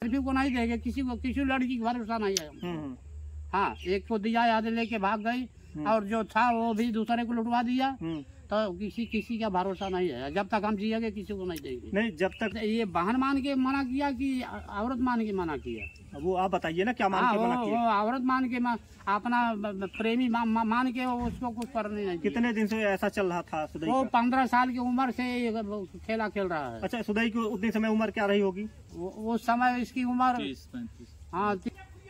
लड़की को नहीं देंगे, किसी लड़की का भरोसा नहीं है। हाँ, एक को दिया याद लेके भाग गई और जो था वो भी दूसरे को लुटवा दिया। तो किसी का भरोसा नहीं है, जब तक हम जिएंगे किसी को नहीं देंगे। नहीं, जब तक ये बहन मान के मना किया कि औरत मान के मना किया, वो आप बताइए ना, क्या मान के मना किया? वो औरत मान के अपना प्रेमी मान के उसको कुछ करने नहीं। कितने दिन से ऐसा चल रहा था सुदई? वो 15 साल की उम्र से खेला खेल रहा है। अच्छा, सुदई की उतनी समय उम्र क्या रही होगी? वो समय इसकी उम्र 30-35। हाँ,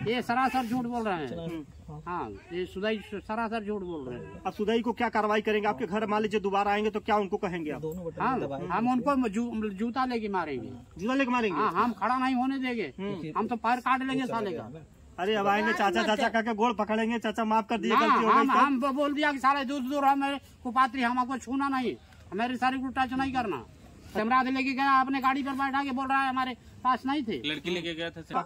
ये सरासर झूठ बोल रहे हैं। हाँ, ये सुदई सरासर झूठ बोल रहे हैं। अब सुदई को क्या कार्रवाई करेंगे? आपके घर मान लीजिए दोबारा आएंगे तो क्या उनको कहेंगे आप? हम उनको जूता लेके मारेंगे। जूता लेके मारेंगे? हाँ, हम खड़ा नहीं होने देंगे, हम तो पैर काट लेंगे साले का। अरे अब आएंगे चाचा चाचा करके गोड़ पकड़ेंगे, चाचा माफ कर दिए, गलती हो गई। हम बोल दिया कि साले दूर है मेरे कुपात्री, हमको छूना नहीं, मेरे सारी को टच नहीं करना। कैमरा लेके गया, अपने गाड़ी पर बैठा के बोल रहा है हमारे पास नहीं थे। लड़की लेके गया था 3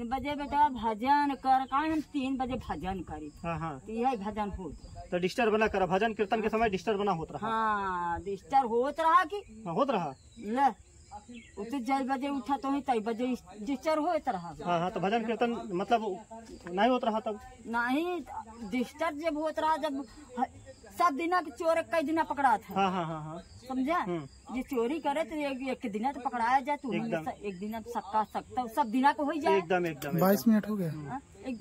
बजे बेटा भजन कर, हम 3 बजे भजन करी। हाँ, यही भजन हो तो डिस्टर्ब बना कर भजन कीर्तन के समय डिस्टर्ब बना होता रहा। हाँ, डिस्टर्ब होत रहा की होत रहा। ले उसे जय बजे उठा तो ही तई बजे डिस्टर्ब होत रहा। हाँ, तो भजन कीर्तन मतलब नहीं होता रहा तब? नहीं, डिस्टर्ब जब होत रहा, जब सब दिना के चोर कई दिना पकड़ा था। हाँ, समझा? ये चोरी करे तो एक दिन तो पकड़ाया जाए, तो एक दिन सक्का सकता सब दिना को हो जाए। एकदम 22 मिनट हो गया। एक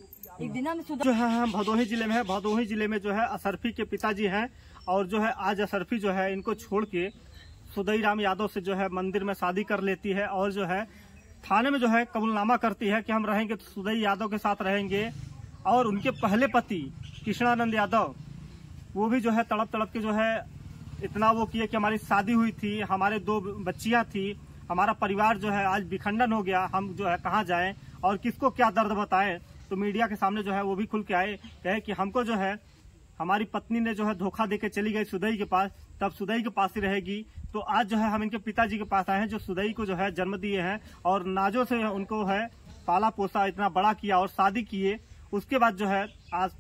दिन में जो है हम भदोही जिले में है। भदोही जिले में जो है असरफी के पिताजी हैं, और जो है आज असरफी जो है इनको छोड़ के सुदई राम यादव से जो है मंदिर में शादी कर लेती है, और जो है थाने में जो है कबूलनामा करती है कि हम रहेंगे तो सुदई यादव के साथ रहेंगे। और उनके पहले पति कृष्णानंद यादव, वो भी जो है तड़प तड़प के जो है इतना वो किए कि हमारी शादी हुई थी, हमारे 2 बच्चियां थी, हमारा परिवार जो है आज विखंडन हो गया, हम जो है कहाँ जाएं और किसको क्या दर्द बताएं। तो मीडिया के सामने जो है वो भी खुल के आए, कहे कि हमको जो है हमारी पत्नी ने जो है धोखा देके चली गई सुदई के पास, तब सुदई के पास ही रहेगी। तो आज जो है हम इनके पिताजी के पास आए हैं, जो सुदई को जो है जन्म दिए हैं और नाजों से उनको है पाला पोसा, इतना बड़ा किया और शादी किए। उसके बाद जो है आज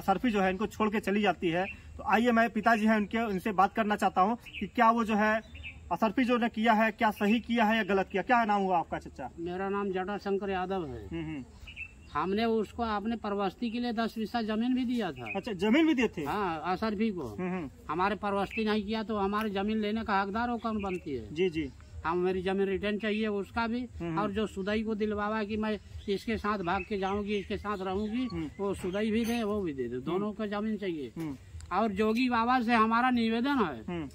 सरफी जो है इनको छोड़ के चली जाती है। तो आइए, मैं पिताजी हैं उनसे बात करना चाहता हूँ कि क्या वो जो है असरफी जो ने किया है क्या सही किया है या गलत किया। क्या नाम हुआ आपका चाचा? मेरा नाम जटाशंकर यादव है। हमने उसको अपने परवस्ती के लिए 10 बीसा जमीन भी दिया था। अच्छा, जमीन भी दिए थे? हाँ, असरफी को। हमारे परवस्ती नहीं किया तो हमारे जमीन लेने का हकदार वो कौन बनती है? जी। हम मेरी जमीन रिटर्न चाहिए उसका भी, और जो सुदई को दिलवावा कि मैं इसके साथ भाग के जाऊंगी, इसके साथ रहूंगी, वो सुदई भी दे वो भी दे दे, दोनों को जमीन चाहिए। और जोगी बाबा से हमारा निवेदन है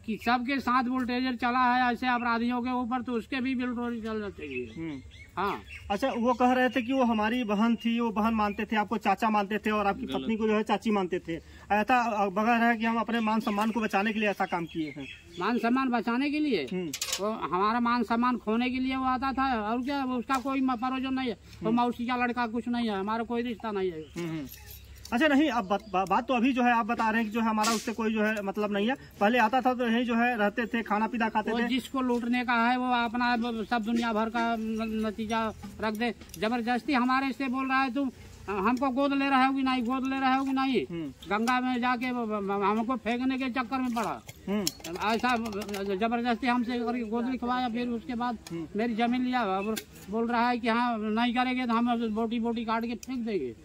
कि सबके साथ बुलडोजर चला है ऐसे अपराधियों के ऊपर, तो उसके भी बुलडोजर चलना चाहिए। हाँ। अच्छा, वो कह रहे थे कि वो हमारी बहन थी, वो बहन मानते थे, आपको चाचा मानते थे, और आपकी पत्नी को जो है चाची मानते थे। ऐसा बगैर है कि हम अपने मान सम्मान को बचाने के लिए ऐसा काम किए हैं। मान सम्मान बचाने के लिए? वो हमारा मान सम्मान खोने के लिए वो आता था, और क्या उसका कोई प्रयोजन नहीं है। वो मौसी का लड़का कुछ नहीं है, हमारा कोई रिश्ता नहीं है। अच्छा, नहीं, अब बात तो अभी जो है आप बता रहे हैं कि जो है हमारा उससे कोई जो है मतलब नहीं है। पहले आता था तो यही जो है रहते थे, खाना पीना खाते थे। जिसको लूटने का है वो अपना सब दुनिया भर का नतीजा रख दे। जबरदस्ती हमारे से बोल रहा है तुम हमको गोद ले रहे हो कि नहीं, गोद ले रहे हो कि नहीं। गंगा में जाके हमको फेंकने के चक्कर में पड़ा। ऐसा जबरदस्ती हमसे गोद लिखवाया, फिर उसके बाद मेरी जमीन लिया। अब बोल रहा है कि हाँ नहीं करेंगे तो हम बोटी बोटी काट के फेंक देंगे।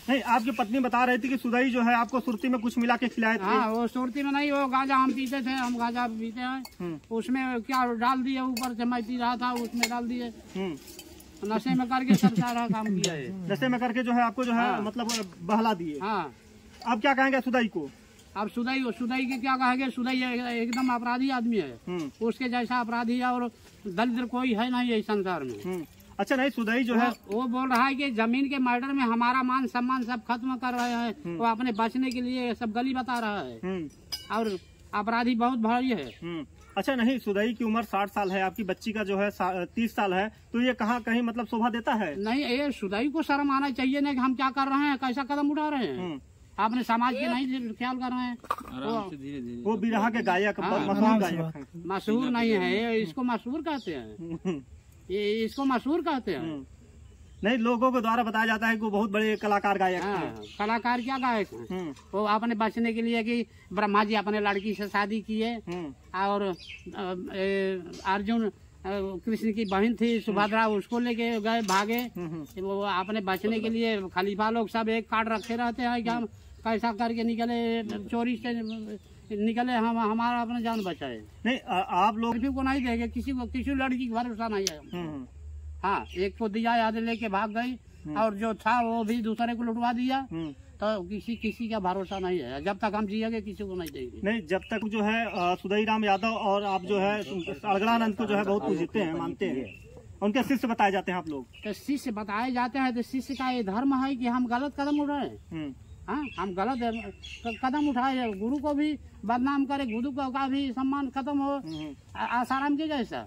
नहीं, आपकी पत्नी बता रही थी कि सुदई जो है आपको सुरती में कुछ मिला के खिलाए थे। हाँ, वो सुरती में नहीं, वो गांजा हम पीते थे, हम गांजा पीते हैं, उसमें क्या डाल दिए, ऊपर से मैं पी रहा था उसमें डाल दिए, नशे में करके सब सारा काम किया है। नशे में करके जो है आपको जो है मतलब बहला दिए। हाँ। अब क्या कहेंगे सुदई को? अब सुदई के क्या कहेंगे? सुदई एकदम अपराधी आदमी है, उसके जैसा अपराधी और दलित कोई है नहीं है संसार में। अच्छा, नहीं, सुदई जो है वो बोल रहा है कि जमीन के मैटर में हमारा मान सम्मान सब खत्म कर रहे हैं। वो अपने बचने के लिए सब गली बता रहा है, और अपराधी बहुत भारी है। अच्छा, नहीं, सुदई की उम्र 60 साल है, आपकी बच्ची का जो है 30 साल है, तो ये कहाँ कहीं मतलब शोभा देता है? नहीं, ये सुदई को शर्म आना चाहिए ना कि हम क्या कर रहे हैं, कैसा कदम उठा रहे हैं। आपने समाज के नहीं ख्याल कर रहे हैं। वो बिरहा के गायक, मशहूर गायक है। मशहूर नहीं है, इसको मशहूर कहते हैं, ये इसको मशहूर कहते हैं। नहीं, लोगों के द्वारा बताया जाता है कि वो बहुत बड़े कलाकार गायक हैं। कलाकार क्या गायक हैं? वो अपने बचने के लिए कि ब्रह्मा जी अपने लड़की से शादी किए, और अर्जुन कृष्ण की बहन थी सुभद्रा, उसको लेके गए, भागे। वो अपने बचने के लिए खलीफा लोग सब एक कार्ड रखे रहते हैं कि हम कैसा करके निकले, चोरी से निकले, हम हमारा अपना जान बचाए। नहीं आप लोग को नहीं देंगे, किसी को, किसी लड़की का भरोसा नहीं है। हाँ, एक को दिया, याद लेके भाग गई, और जो था वो भी दूसरे को लुटवा दिया। तो किसी का भरोसा नहीं है, जब तक हम जिएंगे किसी को नहीं देंगे। नहीं, जब तक जो है सुदईराम यादव और आप जो है अड़गड़ानंद को जो है बहुत पूजते हैं, मानते हैं, उनके शिष्य बताए जाते हैं आप लोग। तो शिष्य बताए जाते हैं, तो शिष्य का ये धर्म है कि हम गलत कदम उठाए। हाँ, हम गलत कदम उठाए, गुरु को भी बदनाम करे, गुरु का भी सम्मान खत्म हो, आसाराम के जैसा।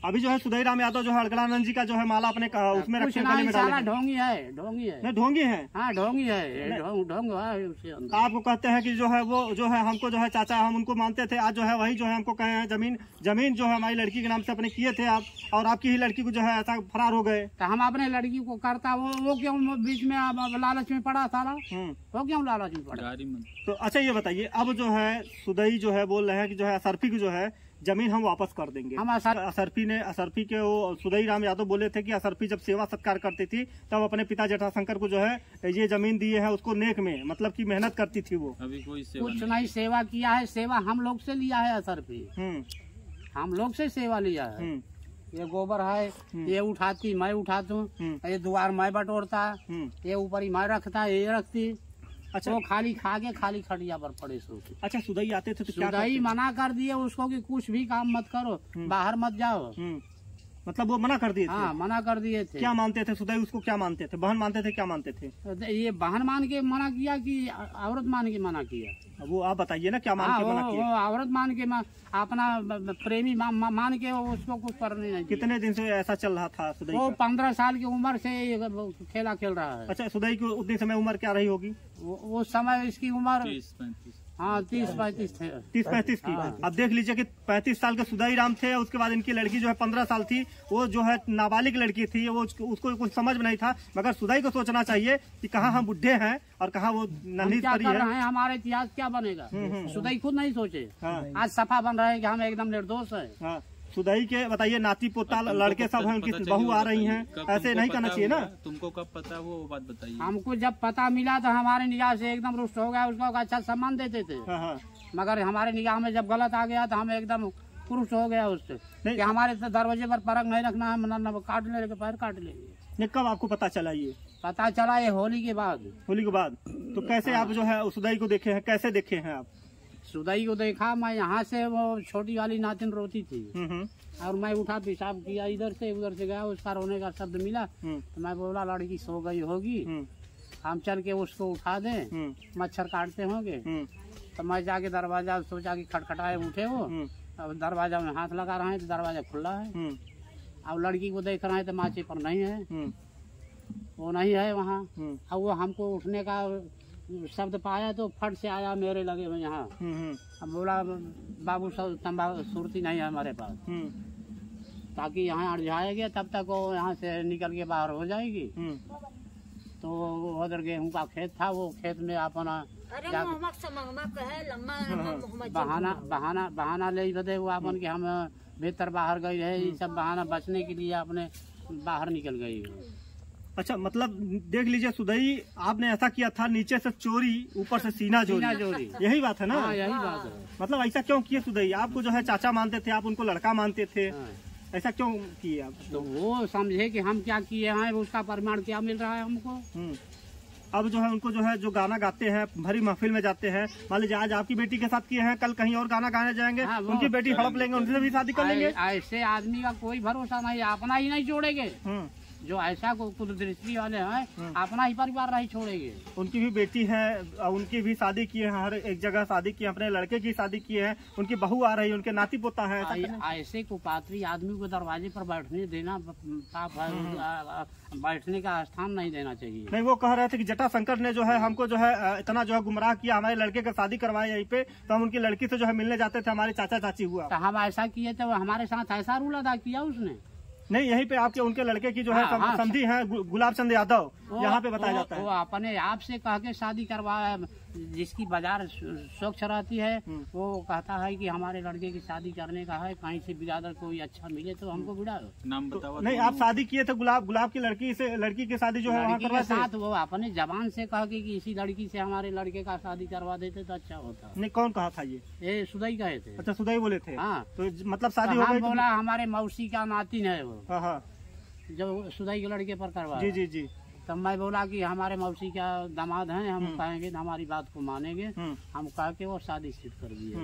अभी जो है सुदईराम यादव जो है अड़गड़ानंद जी का जो है माला अपने उसमें रखे, गले में डाले। ढोंगी है, ढोंगी है। नहीं, ढोंगी है। हाँ, ढोंगी है, ढोंग है उसके अंदर। आपको कहते हैं कि जो है वो जो है हमको जो है चाचा, हम उनको मानते थे, आज जो है वही जो है हमको कहे हैं जमीन जो है हमारी लड़की के नाम से अपने किए थे आप, और आपकी ही लड़की को जो है ऐसा फरार हो गए। तो हम अपने लड़की को करता, वो क्यों बीच में लालच में पड़ा था? वो क्यों लालच में पड़ा? तो अच्छा ये बताइए, अब जो है सुदई जो है बोल रहे हैं कि जो है असरफी की जो है जमीन हम वापस कर देंगे। हम असरफी के वो सुदईराम यादव बोले थे कि असरफी जब सेवा सत्कार करती थी तब अपने पिता जटाशंकर को जो है ये जमीन दिए है उसको नेक में, मतलब कि मेहनत करती थी वो। अभी कोई कुछ नहीं सेवा किया है, सेवा हम लोग से लिया है असरफी, हम लोग से सेवा लिया है। ये गोबर है, ये उठाती मैं उठाता हूँ, ये द्वार मैं बटोरता, ये ऊपर ही मैं रखता, ये रखती। अच्छा, वो खाली खा के खाली खटिया पर पड़े सो। अच्छा, सुदई आते थे तो सुदई मना कर दिए उसको कि कुछ भी काम मत करो, बाहर मत जाओ। मतलब वो मना कर दिए थे? हाँ, मना कर दिए थे। क्या मानते थे सुदई उसको, क्या मानते थे? बहन मानते थे, क्या मानते थे? ये बहन मान के मना किया कि औरत मान के मना किया? वो आप बताइए ना, क्या मान के मना किया? वो औरत मान के, अपना प्रेमी मान के उसको कुछ करने नहीं। कितने दिन से ऐसा चल रहा था सुदई? वो 15 साल की उम्र से खेला खेल रहा है। अच्छा, सुदई की उतनी समय उम्र क्या रही होगी? वो समय इसकी उम्र 30-35 थे। 30-35 की। अब देख लीजिए कि 35 साल के सुदईराम थे, उसके बाद इनकी लड़की जो है 15 साल थी, वो जो है नाबालिग लड़की थी, वो उसको कुछ समझ में नहीं था। मगर सुदई को सोचना चाहिए कि कहाँ हम बुढ़े हैं और कहाँ वो नन्ही परी है। हमारे इतिहास क्या बनेगा, सुदई खुद नहीं सोचे। आज सफा बन रहे हैं कि हम एकदम निर्दोष है। सुदई के बताइए, नाती पोता लड़के सब हैं, उनकी बहू आ रही हैं, ऐसे नहीं करना चाहिए ना। तुमको कब पता वो बात बताइए। हमको जब पता मिला तो हमारे निगाह से एकदम रुष्ट हो गया, उसको अच्छा सम्मान देते थे। मगर हमारे निगाह में जब गलत आ गया तो हम एकदम पुरुष हो गया उससे कि हमारे दरवाजे पर परख नहीं रखना है, न काट ले, पैर काट लेंगे। कब आपको पता चला? ये पता चला ये होली के बाद। होली के बाद? तो कैसे आप जो है सुदई को देखे हैं, कैसे देखे हैं आप? सुदई को देखा मैं यहाँ से, वो छोटी वाली नातिन रोती थी और मैं उठा पेशाब किया, इधर से उधर से गया, उसका रोने का शब्द मिला तो मैं बोला लड़की सो गई होगी, हम चल के उसको उठा दें, मच्छर काटते होंगे। तो मैं जाके दरवाजा सोचा कि खटखटाए, उठे वो, अब दरवाजा में हाथ लगा रहे हैं तो दरवाजा खुला है। अब लड़की को देख रहे हैं तो माचे पर नहीं है, वो नहीं है वहाँ। अब वो हमको उठने का शब्द पाया तो फट से आया मेरे लगे में यहाँ। अब बोला बाबू सब तंबाकू सुरती नहीं है हमारे पास, ताकि यहाँ अड़ जाएगा तब तक वो यहाँ से निकल के बाहर हो जाएगी। तो उधर गेहूँ का खेत था, वो खेत में अपना बहाना ले बदे वो अपन के हम भीतर बाहर गई है, ये सब बहाना बचने के लिए अपने बाहर निकल गई। अच्छा, मतलब देख लीजिए सुदई आपने ऐसा किया था, नीचे से चोरी, ऊपर से सीना चोरी, यही बात है ना? यही बात है। मतलब ऐसा क्यों किए सुदई? आपको जो है चाचा मानते थे, आप उनको लड़का मानते थे, ऐसा क्यों किए आप? तो वो समझे कि हम क्या किए हैं, उसका परिमाण क्या मिल रहा है हमको। अब जो है उनको जो है जो गाना गाते हैं, भरी महफिल में जाते हैं, मान लीजिए आज आपकी बेटी के साथ किए हैं, कल कहीं और गाना गाने जाएंगे, उनकी बेटी हड़प लेंगे, उनसे भी शादी कर लेंगे। ऐसे आदमी का कोई भरोसा नहीं, अपना ही नहीं छोड़ेंगे। जो ऐसा कुदृष्टि वाले हैं अपना ही परिवार नहीं छोड़ेंगे। उनकी भी बेटी है, उनकी भी शादी की है, हर एक जगह शादी की है, अपने लड़के की शादी की है, उनकी बहू आ रही है, उनके नाती पोता है। ऐसे कुपात्री आदमी को दरवाजे पर बैठने देना पाप है, बैठने का स्थान नहीं देना चाहिए। नहीं, वो कह रहे थे कि जटाशंकर ने जो है हमको जो है इतना जो है गुमराह किया, हमारे लड़के का शादी करवाए यहीं पे, तो हम उनकी लड़की से जो है मिलने जाते थे, हमारे चाचा चाची हुआ। तो हम ऐसा किए थे, हमारे साथ ऐसा रूल अदा किया उसने। नहीं, यहीं पे आपके उनके लड़के की जो है समधी है गुलाब चंद यादव, यहाँ पे बताया जाता है। वो अपने आप से कह के शादी करवाया, जिसकी बाजार स्वच्छ रहती है वो कहता है कि हमारे लड़के की शादी करने का है, कहीं से बिरादर कोई अच्छा मिले तो हमको बिड़ाओ। नाम बताओ। नहीं, आप शादी किए थे गुलाब की लड़की की शादी जो है वहाँ लड़की के साथ वो अपने जबान से कहा कि इसी लड़की से हमारे लड़के का शादी करवा देते तो अच्छा होता। नहीं, कौन कहा था ये सुदई कहे थे। अच्छा, सुदई बोले थे। हाँ, तो मतलब शादी हो गई। बोला हमारे मौसी का नातिन है वो। हाँ, जब सुदई के लड़के पर करवा। जी जी जी। तब मैं बोला कि हमारे मौसी का दामाद हैं, हम कहेंगे हमारी बात को मानेंगे। हम कह के वो शादी सिद्ध कर दिए।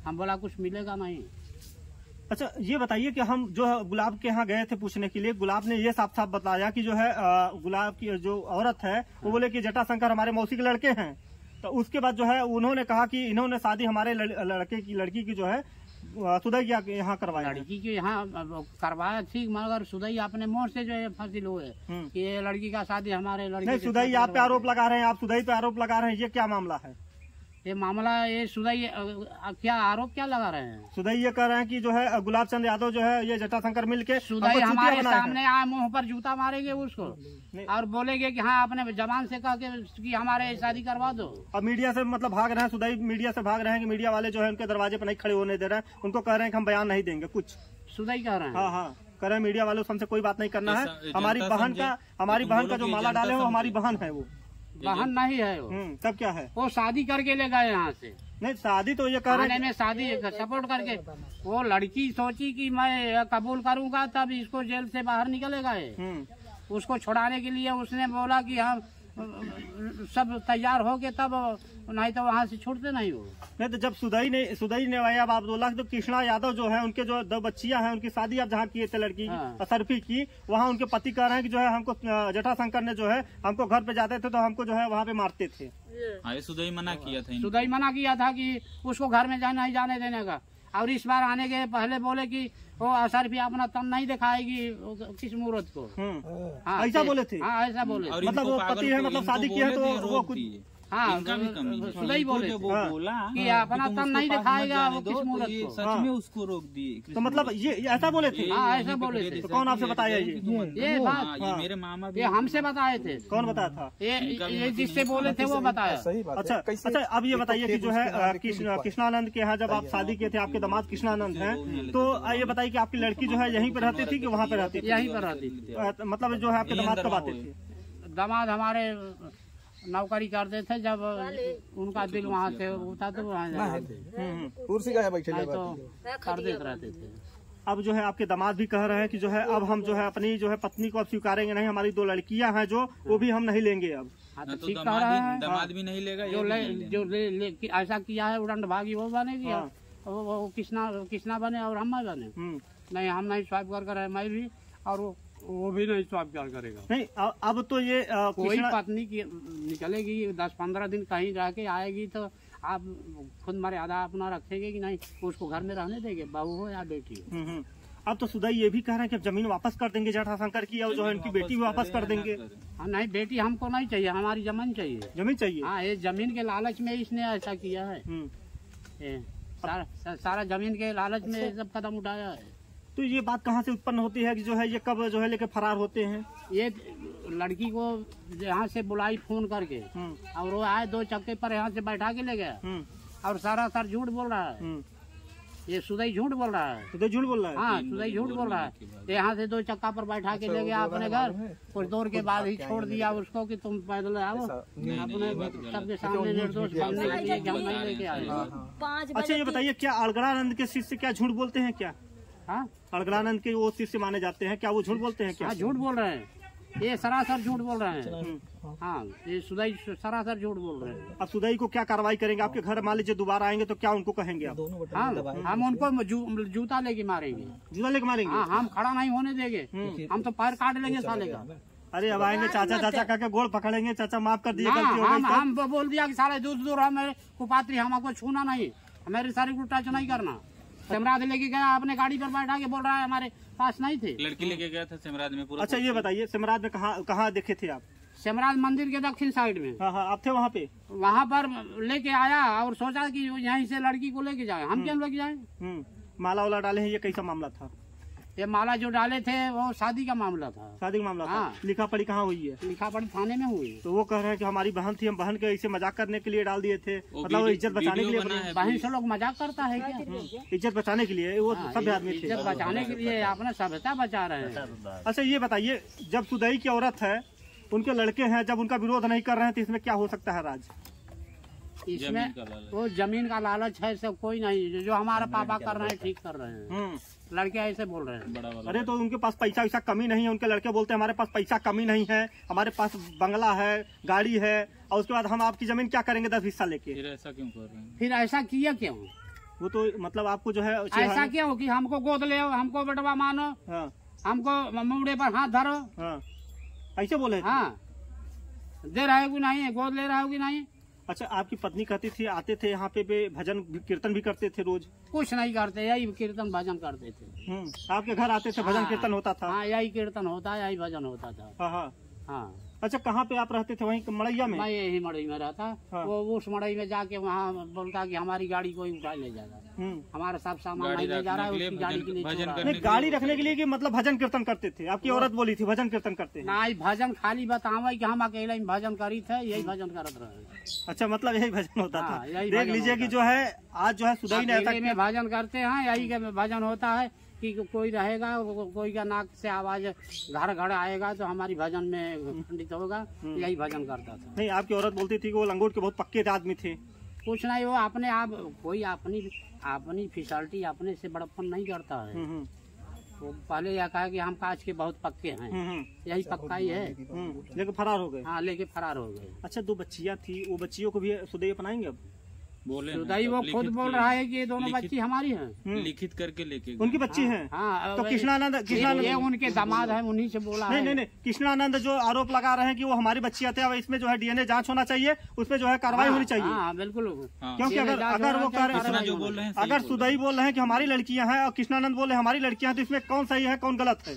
हम बोला कुछ मिलेगा नहीं। अच्छा, ये बताइए कि हम जो गुलाब के यहाँ गए थे पूछने के लिए, गुलाब ने ये साफ साफ बताया कि जो है गुलाब की जो औरत है वो बोले कि जटाशंकर हमारे मौसी के लड़के हैं। तो उसके बाद जो है उन्होंने कहा कि इन्होंने शादी हमारे लड़की की जो है सुदई यहाँ करवाया। लड़की के यहाँ करवाया ठीक, मगर सुदई अपने मुंह से जो है फंसिल हुए कि ये लड़की का शादी हमारे लड़के। नहीं, सुदई आप पे आरोप लगा रहे हैं, आप सुदई पे आरोप लगा रहे हैं, ये क्या मामला है? ये मामला ये सुदई क्या आरोप क्या लगा रहे हैं? सुदई ये कह रहे हैं कि जो है गुलाब चंद यादव जो है ये जटाशंकर मिलके सुदई हमारे सामने आए, मुंह पर जूता मारेंगे उसको और बोलेंगे कि हाँ अपने जबान से कह के कि हमारे शादी करवा दो। अब मीडिया से मतलब भाग रहे हैं, सुदई मीडिया से भाग रहे हैं कि मीडिया वाले जो है उनके दरवाजे पर नहीं खड़े होने दे रहे हैं, उनको कह रहे हैं कि हम बयान नहीं देंगे कुछ। सुदई कह रहे हैं। हाँ, कह रहे हैं मीडिया वालों से हमसे कोई बात नहीं करना है। हमारी बहन का जो माला डाले हो हमारी बहन है। वो बहन नहीं है वो। तब क्या है? वो शादी करके ले गए यहाँ से। नहीं, शादी तो ये कह रहे हैं, शादी सपोर्ट करके वो लड़की सोची कि मैं कबूल करूंगा तब इसको जेल से बाहर निकलेगा। उसको छुड़ाने के लिए उसने बोला कि हम सब तैयार हो के तब, नहीं तो वहाँ से छूटते नहीं हो। नहीं, तो जब सुदई ने वाया अब्दुल्ला तो कृष्णा यादव जो है उनके जो 2 बच्चियां हैं उनकी शादी आप जहाँ किए थे लड़की असरफी की, वहाँ उनके पति कह रहे हैं कि जो है हमको जटाशंकर ने जो है हमको घर पे जाते थे तो हमको जो है वहाँ पे मारते थे। सुदई मना किया था। सुदई मना किया था कि उसको घर में नहीं जाने देने का। और इस बार आने के पहले बोले कि वो असरफी अपना तन नहीं दिखाएगी किस मुहूर्त को। ऐसा बोले थे। हाँ, ऐसा बोले। मतलब वो पति है, मतलब शादी की है तो वो कुछ। हाँ, सुदई बोले बोला कि अपना तन नहीं दिखाएगा वो किस मुहूर्त को। सच में उसको रोक दिए। तो मतलब ये ऐसा बोले थे। हाँ, ऐसा बोले थे। तो कौन आपसे बताया ये बात? मेरे मामा भी ये हमसे बताए थे। कौन बताया था? ये जिससे बोले थे वो बताया। अच्छा, अब ये बताइए कि जो है कृष्णानंद के यहाँ जब आप शादी किए थे, आपके दामाद कृष्णानंद हैं, तो ये बताइए कि आपकी लड़की जो है यहीं पे रहती थी कि वहाँ पे रहती थी? यहीं पर रहती थी। मतलब जो है आपके दामाद कब आते थे? दामाद हमारे नौकरी करते थे, जब उनका दिल वहाँ से उठा तो वहाँ कुर्सी का बैठे तो कर देते रहते थे। अब जो है आपके दामाद भी कह रहे हैं कि जो है अब हम जो है अपनी जो है पत्नी को अब स्वीकारेंगे नहीं, हमारी 2 लड़कियां हैं जो वो भी हम नहीं लेंगे अब। हाँ, तो ठीक कह रहे हैं। दामाद भी नहीं लेगा। जो ऐसा किया है उड़न भागी वो बनेगी। वो कृष्णा बने और हम बने। नहीं, हम नहीं स्वाइप कर रहे, मैं भी, और वो भी नहीं स्वीकार करेगा। नहीं, अब तो ये कोई पत्नी की निकलेगी 10-15 दिन कहीं रह के आएगी तो आप खुद मर्यादा अपना रखेंगे कि नहीं, उसको घर में रहने देंगे, बहू हो या बेटी हो। अब तो सुदई ये भी कह रहे हैं कि अब जमीन वापस कर देंगे जटाशंकर की, और जो है इनकी बेटी भी वापस कर देंगे। हाँ, नहीं, बेटी हमको नहीं चाहिए, हमारी जमीन चाहिए। जमीन चाहिए? हाँ, ये जमीन के लालच में इसने ऐसा किया है। सारा जमीन के लालच में सब कदम उठाया है। तो ये बात कहाँ से उत्पन्न होती है कि जो है ये कब जो है लेके फरार होते हैं? ये लड़की को यहाँ से बुलाई फोन करके, और वो आए 2 चक्के पर यहाँ से बैठा के ले गया, और सारा सर झूठ बोल रहा है। ये सुदई झूठ बोल रहा है। सुदई झूठ बोल रहा है? हाँ, सुदई झूठ बोल रहा है। यहाँ से 2 चक्का पर बैठा के ले गया अपने घर, कुछ दूर के बाद ही छोड़ दिया उसको कि तुम पैदल आओ, अपने सबके सामने निर्दोष बनने के लिए हम नहीं लेके आए। अच्छा, ये बताइए क्या अड़गड़ानंद के शिष्य क्या झूठ बोलते हैं क्या? हाँ, अड़गड़ानंद के वो शिष्य माने जाते हैं, क्या वो झूठ बोलते हैं क्या? झूठ बोल रहे हैं, ये सरासर झूठ बोल रहे हैं। हाँ, ये सुदई सरासर झूठ बोल रहे हैं। अब सुदई को क्या कार्रवाई करेंगे? आपके घर मान लीजिए दोबारा आएंगे तो क्या उनको कहेंगे आप? हम उनको जूता लेके मारेंगे। जूता लेके मारेंगे? हाँ, हम खड़ा नहीं होने देंगे, हम तो पैर काट लेंगे साले का। अरे अब आएंगे चाचा का गोड़ पकड़ेंगे, चाचा माफ कर दिए। हम बोल दिया कि साले दूर है मेरे कुपात्री, हमको छूना नहीं, मेरे सारे को टच नहीं करना। सेमराद लेके गया अपने गाड़ी पर बैठा के, बोल रहा है हमारे पास नहीं थे। लड़की लेके गया था सेमराद में पूरा। अच्छा, ये बताइए सेमराद में कहाँ देखे थे आप? सेमराद मंदिर के दक्षिण साइड में। हाँ, आप थे वहाँ पे? वहाँ पर लेके आया और सोचा कि यहीं से लड़की को लेके जाए। हम क्यों लेके जाए? माला वाला डाले हैं, ये कैसा मामला था? ये माला जो डाले थे वो शादी का मामला था। शादी का मामला था। हाँ। लिखा पढ़ी कहाँ हुई है? लिखा पढ़ी थाने में हुई। तो वो कह रहे हैं कि हमारी बहन थी, हम बहन के ऐसे मजाक करने के लिए डाल दिए थे, मतलब वो इज्जत बचाने के लिए। बहन से लोग मजाक करता है क्या? इज्जत बचाने के लिए वो सभ्य आदमी थे। इज्जत बचाने के लिए अपना सभ्यता बचा रहे हैं। अच्छा ये बताइए, जब सुदई की औरत है, उनके लड़के हैं, जब उनका विरोध नहीं कर रहे हैं तो इसमें क्या हो सकता है राज? इसमें वो जमीन का लालच है, सब कोई नहीं। जो हमारा पापा कर रहे हैं ठीक कर रहे हैं। लड़के ऐसे बोल रहे हैं। अरे तो उनके पास पैसा वैसा कमी नहीं है, उनके लड़के बोलते हैं हमारे पास पैसा कमी नहीं है, हमारे पास बंगला है, गाड़ी है, और उसके बाद हम आपकी जमीन क्या करेंगे 10 हिस्सा लेके? फिर ऐसा क्यों कर रहे हैं? फिर ऐसा किया क्यों? वो तो मतलब आपको जो है ऐसा क्यों कि हमको गोद ले, हमको बेटवा मानो, हमको मुंडे पर हाथ धरो, ऐसे बोले? हाँ, दे रहे हो कि नहीं, गोद ले रहे हो कि नहीं? अच्छा, आपकी पत्नी कहती थी आते थे यहाँ पे भजन कीर्तन भी करते थे रोज? कुछ नहीं करते, यही कीर्तन भजन करते थे। आपके घर आते थे, भजन कीर्तन होता था? हाँ, यही कीर्तन होता, यही भजन होता था। हाँ। हाँ। अच्छा, कहाँ पे आप रहते थे? वहीं मड़ैया में? मैं यही मड़ई में रहता। हाँ। वो उस मड़ई में जाके वहाँ बोलता कि हमारी गाड़ी कोई उठा ले जाएगा, हमारा सब सामान नहीं ले जा रहा है, उसकी गाड़ी के लिए नहीं, गाड़ी रखने के लिए कि मतलब भजन कीर्तन करते थे? आपकी औरत बोली थी भजन कीर्तन करते हैं। नहीं, भजन खाली बतावे कि हम अकेले ही भजन करी थे, यही भजन करते रहे। अच्छा, मतलब यही भजन होता था। देख लीजिए कि जो है आज जो है सुदई ने ऐसा में भजन करते हैं, यही के भजन होता है कि कोई रहेगा, कोई का नाक से आवाज घर घर आएगा तो हमारी भजन में खंडित होगा, यही भजन करता था। नहीं, आपकी औरत बोलती थी कि वो लंगोट के बहुत पक्के आदमी थे। कुछ नहीं, वो अपने आप कोई अपनी फिसलटी अपने से बड़प्पन नहीं करता है। वो पहले यह कहा कि हम कांच के बहुत पक्के हैं, यही पक्का ही है। लेके फरार हो गए? हाँ, लेके फरार हो गए। अच्छा, 2 बच्चियां थी, वो बच्चियों को भी सुदई अपनाएंगे अब? बोले सुदई वो खुद बोल रहा है कि ये दोनों बच्ची हमारी हैं। लिखित करके लेके उनकी बच्ची हैं। हाँ, तो कृष्णानंद ये उनके दामाद है, उन्हीं से बोला है। नहीं, कृष्णानंद जो आरोप लगा रहे हैं कि वो हमारी बच्चियां थे, अब इसमें जो है डीएनए जांच होना चाहिए, उसमें जो है कार्रवाई होनी चाहिए। हाँ, बिल्कुल। क्योंकि अगर सुदई बोल रहे हैं कि हमारी लड़कियां हैं और कृष्णानंद बोले हमारी लड़कियां हैं, तो इसमें कौन सही है कौन गलत है?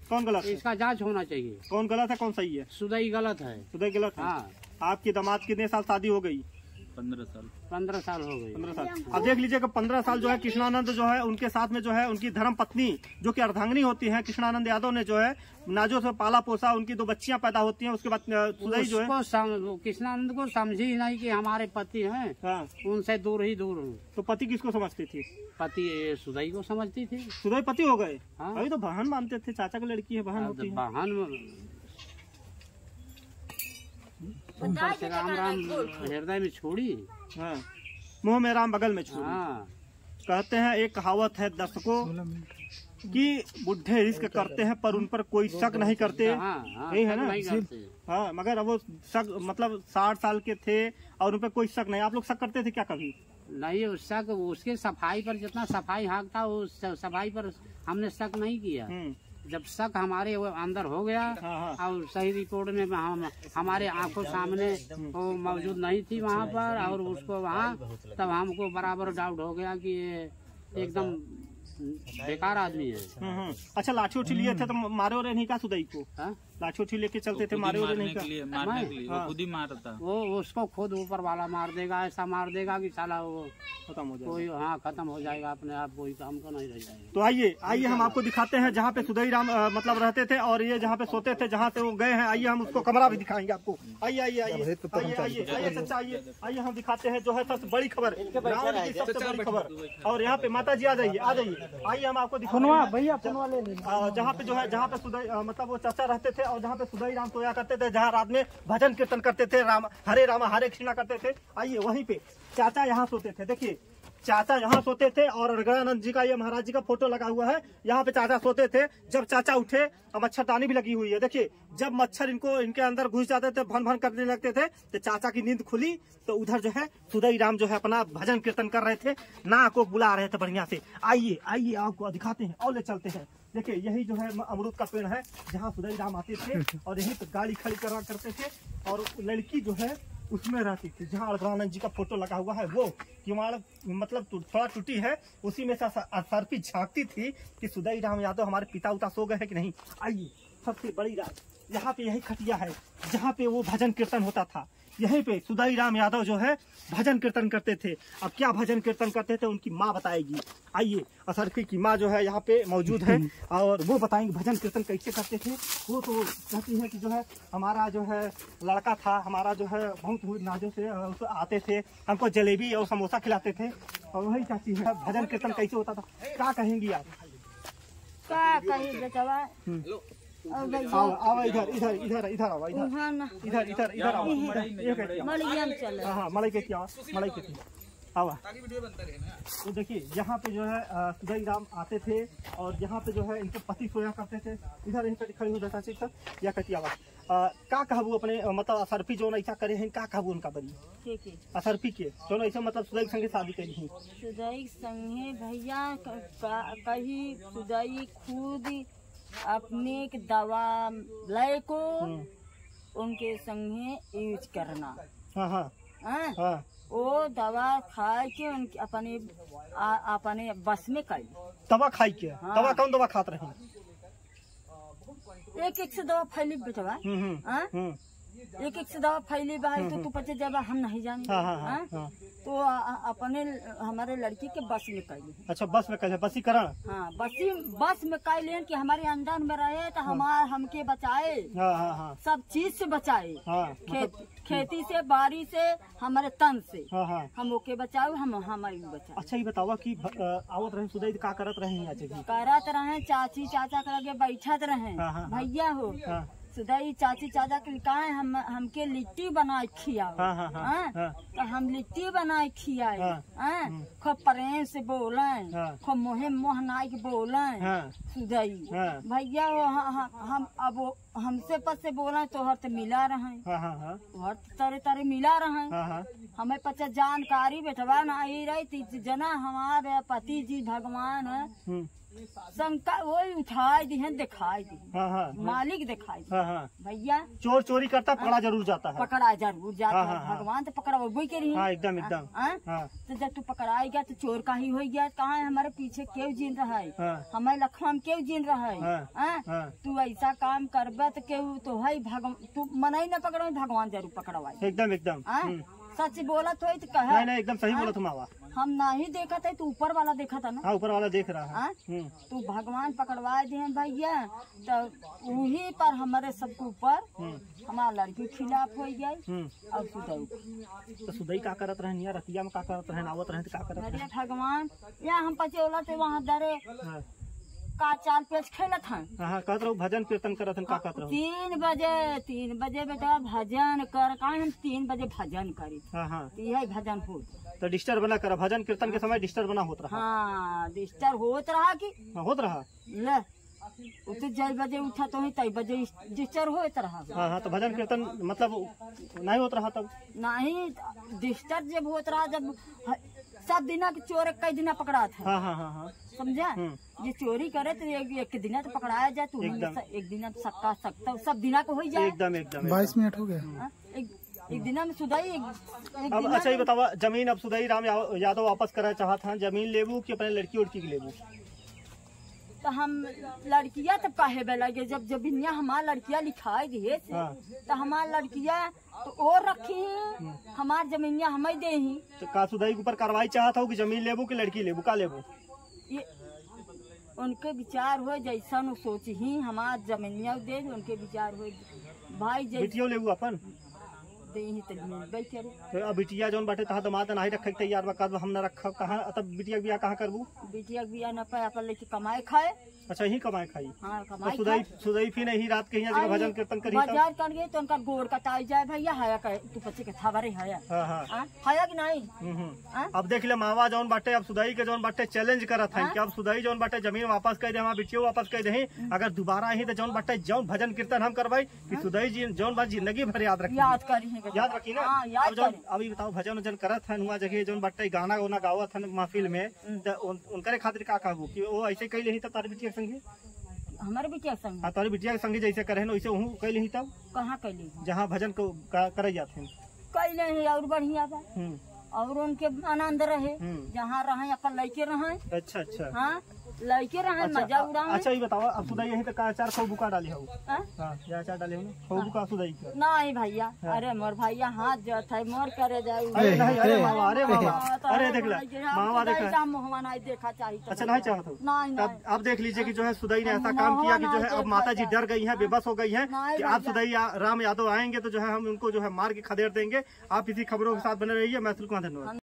कौन गलत है? इसका जांच होना चाहिए। कौन गलत है कौन सही है? सुदई गलत है। सुदई गलत है। आपकी दामाद कितने साल शादी हो गई? 15 साल। 15 साल हो गई। 15 साल। अब देख लीजिए कि 15 साल जो है कृष्णानंद जो है उनके साथ में जो है उनकी धर्म पत्नी जो कि अर्धांगिनी होती है, कृष्णानंद यादव ने जो है नाजो से पाला पोसा, उनकी 2 बच्चियां पैदा होती हैं। उसके बाद सुदई जो है कृष्णानंद को समझी ही नहीं कि हमारे पति हैं, उनसे दूर ही दूर। तो पति किसको समझती थी? पति सुदई को समझती थी। सुदई पति हो गए? अभी तो बहन मानते थे, चाचा की लड़की है, बहन होती है। बहन राम राम हृदय में छोड़ी, मुंह में राम बगल में छोड़ी। कहते हैं एक कहावत है दर्शकों कि बुढ़े रिस्क करते हैं पर उन पर कोई शक नहीं करते। यही है ना? हाँ, मगर अब वो शक मतलब 60 साल के थे और उन पर कोई शक नहीं। आप लोग शक करते थे क्या कभी? नहीं, उस शक उसके सफाई पर, जितना सफाई हाँक था उस सफाई पर हमने शक नहीं किया। जब शक हमारे अंदर हो गया और सही रिपोर्ट में हमारे आंखों सामने वो मौजूद नहीं थी वहाँ पर, और उसको वहाँ तब हमको बराबर डाउट हो गया कि ये एकदम बेकार आदमी है। अच्छा, लाठी उठी लिए थे तो मारे और नहीं का सुदई को? लाठी उठी लेके चलते थे, मारे और नहीं का? खुद ही मारता वो, उसको खुद ऊपर वाला मार देगा, ऐसा मार देगा कि साला वो खत्म हो जाएगा। कोई खत्म हो जाएगा अपने आप, कोई काम का नहीं रह जाएगा। तो आइए हम आपको दिखाते हैं जहाँ पे सुदई राम मतलब रहते थे और ये जहाँ पे सोते थे, जहाँ से वो गए हैं। आइए हम उसको कमरा भी दिखाएंगे आपको। आइए सच्चा आइए हम दिखाते हैं जो है सबसे बड़ी खबर, सबसे बड़ी खबर। और यहाँ पे माता जी आ जाइए। आइए हम आपको दिखाएंगे भैया जहाँ पे जो है, जहाँ पे सुदई मतलब वो चाचा रहते थे और जहाँ पे सुदई राम सोया करते थे, जहाँ रात में भजन कीर्तन करते थे, राम हरे कृष्णा करते थे। आइए वहीं पे चाचा यहाँ सोते थे। देखिए चाचा यहाँ सोते थे और अरगणानंद जी का, ये महाराज जी का फोटो लगा हुआ है, यहाँ पे चाचा सोते थे। जब चाचा उठे और मच्छरदानी भी लगी हुई है, देखिए जब मच्छर इनके अंदर घुस जाते थे, भन भन करने लगते थे, तो चाचा की नींद खुली तो उधर जो है सुदई राम जो है अपना भजन कीर्तन कर रहे थे, ना को बुला रहे थे बढ़िया से। आइए आपको दिखाते हैं और ले चलते हैं। देखिए यही जो है अमरूद का पेड़ है जहाँ सुदई राम आते थे और यहीं पे गाड़ी खड़ी करा करते थे, और लड़की जो है उसमें रहती थी जहाँ अरगणानंद जी का फोटो लगा हुआ है। वो किवाड़ मतलब थोड़ा टूटी है, उसी में से सरपी झांकती थी कि सुदई राम यादव हमारे पिता उता सो गए हैं कि नहीं। आइए सबसे बड़ी रात, यहाँ पे यही खटिया है जहाँ पे वो भजन कीर्तन होता था। यहीं पे सुदाई राम यादव जो है भजन कीर्तन करते थे। अब क्या भजन कीर्तन करते थे उनकी माँ बताएगी। आइए, असरफी की माँ जो है यहाँ पे मौजूद है और वो बताएंगे भजन कीर्तन कैसे करते थे। वो तो कहती है कि जो है हमारा जो है लड़का था, हमारा जो है बहुत नाजों से आते थे, हमको जलेबी और समोसा खिलाते थे। और वही चाची है भजन कीर्तन कैसे होता था, क्या कहेंगी आप? क्या कही बेटवा, आओ इधर इधर इधर इधर आओ, इधर इधर इधर इधर आओ। हाँ मड़ई के आओ, मड़ई के आवा। तो देखिए यहाँ पे जो है सुदाई राम आते थे और यहाँ पे जो है इनके पति सोया करते थे। इधर यहीं पे खड़ी हो जाता है या कती आवाज का कहबू अपने मतलब असरफी जो ऐसा करे हैं, का कहबू उनका बड़ी असरफी के जो ऐसा मतलब सुदाई संगे शादी करी है। सुदाई संगे भैया कही सुदाई खुद अपने दवा लय को उनके संगे यूज करना। हाँ हाँ हाँ। वो दवा खाए के उनके अपने बस में कर दवा खाई के। हाँ। दवा कौन दवा खाते रहे? एक से दवा फैली बेटवा, एक से दवा फैली भाई तो तू पचे जब हम नहीं जाने। हाँ, हाँ, हाँ। तो अपने हमारे लड़की के बस में कर ली। अच्छा बस में कर बसीकरण। हाँ बस में कर लें कि हमारे अंदर में रहे तो हमारे हमके बचाए। हाँ, हाँ, हाँ। सब चीज से बचाए। हाँ, खेती से, बारी से, हमारे तन से। हाँ, हाँ। हम ओके बचाओ, हम हमारी बचाओ। अच्छा ये बतावा कि आवत रहे सुदाई का करत रहे आज भी? करत रहे, चाची चाचा के लगे बैठत रहे। हाँ, हाँ, भैया हो हाँ। सुदाई चाची चाचा के लिखाए हमके लिट्टी बनाए खियाओ। हाँ, हाँ, हाँ, हाँ। तो हम लिट्टी बनाए खियाए। हाँ। खूब प्रेम से बोले, हाँ। खूब मोहे मोह नाई के बोले। हाँ। सुदाई हाँ। भैया वो हम अब हमसे पस से बोले तो हर मिला रहे। हाँ, हाँ, हाँ। हर तरह तरह मिला रहे। हाँ, हाँ। हमें पचा जानकारी बेटवा नहीं रही थी जना हमारे पति जी भगवान है शंका वही उठाई दी है, दिखाई दी। हाँ, हाँ। मालिक दिखाई दी। हाँ, हाँ। भैया चोर चोरी करता पकड़ा जरूर जाता है। पकड़ा जरूर जाता हाँ, है। हाँ, हाँ। भगवान तो पकड़ा वही के रही। हाँ एकदम एकदम। हाँ। तो जब तू पकड़ाई गया तो चोर का ही हो गया। कहाँ है हमारे पीछे क्यों जीन रहा है? हाँ। हमारे लखवा में क्यों जीन रहा है? हाँ, हाँ। तू ऐसा काम करबे तो क्यों तो है भगवान तू मना ही न पकड़ा, भगवान जरूर पकड़वाई। एकदम एकदम। सच बोला तो कहे नहीं नहीं एकदम सही बोला तुम आवा। हम नहीं देखा था तो ऊपर वाला देखा था ना। हाँ ऊपर वाला देख रहा है। तू भगवान पकड़वा दे भैया तो वही पर हमारे सबके ऊपर हमारा लड़की खिलाफ हो गई। अब सुदाई तो सुदाई का करत रहन या रतिया में का करत रहन आवत रहन का करत रहन? भगवान या हम पचोला थे वहाँ दरे का चाल पेच खेलत हन। हाँ कहत रहो भजन कीर्तन करत हन। का कहत रहो? 3 बजे बेटा भजन कर। कहा हम 3 बजे भजन करी। हाँ, हाँ। यही भजन हो तो डिस्टर्ब ना करा भजन कीर्तन के समय डिस्टर्ब ना होत रहा। हाँ डिस्टर्ब होत रहा की होत रहा ले तो जय बजे उठा तो ही तई बजे डिस्टर्ब होत रहा। हाँ, हाँ। तो भजन कीर्तन मतलब नहीं होत रहा तब? नहीं डिस्टर्ब जब होत रहा जब सब दिना के चोर कई दिना पकड़ा था। हाँ, हाँ, हाँ, हाँ। समझा? ये चोरी करे तो एक दिन तो पकड़ाया जाए तो एक दिन तो सक्का सकता सब दिना को हो जाए। एकदम एकदम। 22 मिनट हो गया। एक दिन में सुदाई अब अच्छा ये बतावा जमीन अब सुदाई राम यादव वापस करना चाहत हैं, जमीन लेबू कि अपने लड़की उड़की के लेबू? तो हम लड़किया तो कहे बे लगे जब जमीनिया हमार लड़किया लिखाई दिए तो हमार लड़किया तो और रखी हमार जमीनिया हमें दे ही। तो का सुदाई के ऊपर कार्रवाई चाहत हो कि जमीन लेबू कि लड़की लेबू? का लेबू? ये उनके विचार हो जैसा नु सोच ही हमार जमीनिया दे उनके विचार हो भाई बिटिया लेबू अपन दे ही तो बैठे। तो अब बिटिया जौन बाटे तहा दमाद नहीं रखे तैयार बा हम न रख कहाँ तब बिटिया बिया कहाँ करबू? बिटिया बिया न पाए अपन लेके कमाए खाए। अच्छा ही कमाए खाई। हाँ कमाए तो सुदाई फिर नहीं रात के यहाँ जगह भजन कीर्तन करी बाजार कर गए तो उनका गोड़ कटाई जाए भैया हाया कहे तू बच्चे के थावरे हाया। हाँ, हाँ। हाया कि नहीं? अब देख ले मावा जौन बाटे अब सुदाई के जौन बाटे चैलेंज करत है कि अब सुदाई जौन बाटे जमीन वापस कर दे, हमारा बिटिया वापस कर दे। अगर दोबारा ही तो जौन बाटे जौन भजन कीर्तन हम करवाई कि सुदाई जी जौन बात जिंदगी भर याद रखी। याद रखी ना। अभी बताओ भजन वजन करत है हुआ जगह जौन बाटे गाना वाना गावत है महफिल में उनके खातिर का कहबू कि वो ऐसे कैले ही तब तारी बिटिया के संगे? हमारे बिटिया संग? हाँ तारी बिटिया के संगे जैसे करे वैसे वह कैले ही तब? कहाँ कैले? जहाँ भजन को करे जाते हैं कैले ही और बढ़िया बा और उनके आनंद रहे जहाँ रहे अपन लड़के रहे। अच्छा अच्छा। हाँ लड़के रहे मजा उड़ावे। अच्छा ये बताओ, अब सुदाई यही तक का 4 खो बुका डाली हो? हाँ? हाँ, या 4 डाले हो ना खो बुका सुदाई का? नहीं भैया, अरे मोर भैया हाथ जो था मोर करे जाए। अरे नहीं, अरे मामा, अरे मामा, अरे देख ला मामा, देख ला मोहवा नहीं देखा चाहिए। अच्छा नहीं चाहत हो? नहीं नहीं, अब देख लीजिए कि जो है सुदाई ने ऐसा काम किया कि जो है अब माता जी डर गई हैं, बेबस हो गई हैं कि आप सुदाई राम यादव आएंगे तो जो है हम उनको जो है मार के खदेड़ देंगे। आप इसी खबरों के साथ बने रहिए। मैं धन्यवाद।